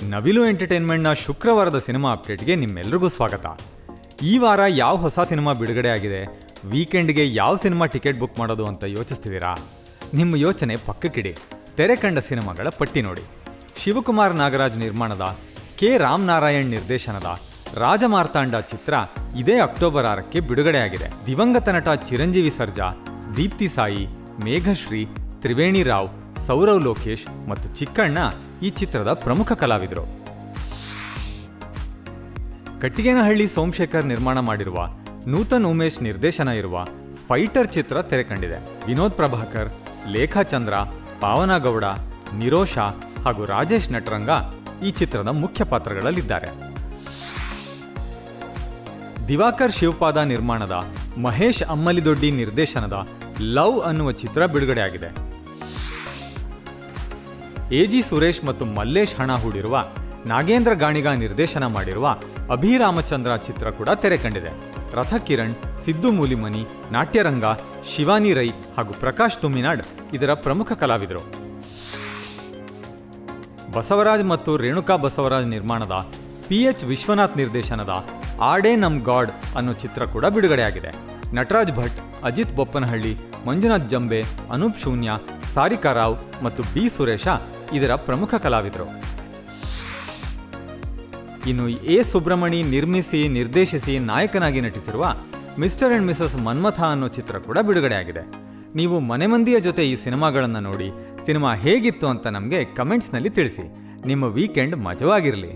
ನವಿಲು ಎಂಟರ್ಟೈನ್ಮೆಂಟ್ನ ಶುಕ್ರವಾರದ ಸಿನಿಮಾ ಅಪ್ಡೇಟ್ಗೆ ನಿಮ್ಮೆಲ್ಲರಿಗೂ ಸ್ವಾಗತ. ಈ ವಾರ ಯಾವ ಹೊಸ ಸಿನಿಮಾ ಬಿಡುಗಡೆ ಆಗಿದೆ, ವೀಕೆಂಡ್ಗೆ ಯಾವ ಸಿನಿಮಾ ಟಿಕೆಟ್ ಬುಕ್ ಮಾಡೋದು ಅಂತ ಯೋಚಿಸ್ತಿದ್ದೀರಾ? ನಿಮ್ಮ ಯೋಚನೆ ಪಕ್ಕಕ್ಕಿಡಿ. ತೆರೆ ಕಂಡ ಸಿನಿಮಾಗಳ ಪಟ್ಟಿ ನೋಡಿ. ಶಿವಕುಮಾರ್ ನಾಗರಾಜ್ ನಿರ್ಮಾಣದ, ಕೆ ರಾಮನಾರಾಯಣ್ ನಿರ್ದೇಶನದ ರಾಜಮಾರ್ತಾಂಡ ಚಿತ್ರ ಇದೇ ಅಕ್ಟೋಬರ್ 6ಕ್ಕೆ ಬಿಡುಗಡೆಯಾಗಿದೆ. ದಿವಂಗತ ನಟ ಚಿರಂಜೀವಿ ಸರ್ಜಾ, ದೀಪ್ತಿ ಸಾಯಿ, ಮೇಘಶ್ರೀ, ತ್ರಿವೇಣಿ ರಾವ್, ಸೌರವ್ ಲೋಕೇಶ್ ಮತ್ತು ಚಿಕ್ಕಣ್ಣ ಈ ಚಿತ್ರದ ಪ್ರಮುಖ ಕಲಾವಿದರು. ಕಟ್ಟಿಗೇನಹಳ್ಳಿ ಸೋಮಶೇಖರ್ ನಿರ್ಮಾಣ ಮಾಡಿರುವ, ನೂತನ್ ಉಮೇಶ್ ನಿರ್ದೇಶನ ಇರುವ ಫೈಟರ್ ಚಿತ್ರ ತೆರೆ ಕಂಡಿದೆ. ವಿನೋದ್ ಪ್ರಭಾಕರ್, ಲೇಖಾ ಚಂದ್ರ, ಪಾವನಾ ಗೌಡ, ನಿರೋಷಾ ಹಾಗೂ ರಾಜೇಶ್ ನಟರಂಗ ಈ ಚಿತ್ರದ ಮುಖ್ಯ ಪಾತ್ರಗಳಲ್ಲಿದ್ದಾರೆ. ದಿವಾಕರ್ ಶಿವಪಾದ ನಿರ್ಮಾಣದ, ಮಹೇಶ್ ಅಮ್ಮಲಿದೊಡ್ಡಿ ನಿರ್ದೇಶನದ ಲವ್ ಅನ್ನುವ ಚಿತ್ರ ಬಿಡುಗಡೆಯಾಗಿದೆ. ಎಜಿ ಸುರೇಶ್ ಮತ್ತು ಮಲ್ಲೇಶ್ ಹಣ ಹೂಡಿರುವ, ನಾಗೇಂದ್ರ ಗಾಣಿಗ ನಿರ್ದೇಶನ ಮಾಡಿರುವ ಅಭಿರಾಮಚಂದ್ರ ಚಿತ್ರ ಕೂಡ ತೆರೆ ಕಂಡಿದೆ. ರಥಕಿರಣ್, ಸಿದ್ದು ಮೂಲಿಮನಿ, ನಾಟ್ಯರಂಗ, ಶಿವಾನಿ ರೈ ಹಾಗೂ ಪ್ರಕಾಶ್ ತುಮ್ಮಿನಾಡ್ ಇದರ ಪ್ರಮುಖ ಕಲಾವಿದರು. ಬಸವರಾಜ್ ಮತ್ತು ರೇಣುಕಾ ಬಸವರಾಜ್ ನಿರ್ಮಾಣದ, PH ವಿಶ್ವನಾಥ್ ನಿರ್ದೇಶನದ ಆಡೇ ನಮ್ ಗಾಡ್ ಅನ್ನೋ ಚಿತ್ರ ಕೂಡ ಬಿಡುಗಡೆಯಾಗಿದೆ. ನಟರಾಜ್ ಭಟ್, ಅಜಿತ್ ಬೊಪ್ಪನಹಳ್ಳಿ, ಮಂಜುನಾಥ್ ಜಂಬೆ, ಅನೂಪ್ ಶೂನ್ಯ, ಸಾರಿಕಾ ರಾವ್ ಮತ್ತು ಬಿ ಸುರೇಶ ಇದರ ಪ್ರಮುಖ ಕಲಾವಿದರು. ಇನ್ನು ಎ ಸುಬ್ರಮಣಿ ನಿರ್ಮಿಸಿ, ನಿರ್ದೇಶಿಸಿ, ನಾಯಕನಾಗಿ ನಟಿಸಿರುವ ಮಿಸ್ಟರ್ ಅಂಡ್ ಮಿಸಸ್ ಮನ್ಮಥ ಅನ್ನೋ ಚಿತ್ರ ಕೂಡ ಬಿಡುಗಡೆಯಾಗಿದೆ. ನೀವು ಮನೆ ಮಂದಿಯ ಜೊತೆ ಈ ಸಿನಿಮಾಗಳನ್ನು ನೋಡಿ ಸಿನಿಮಾ ಹೇಗಿತ್ತು ಅಂತ ನಮಗೆ ಕಮೆಂಟ್ಸ್ನಲ್ಲಿ ತಿಳಿಸಿ. ನಿಮ್ಮ ವೀಕೆಂಡ್ ಮಜವಾಗಿರಲಿ.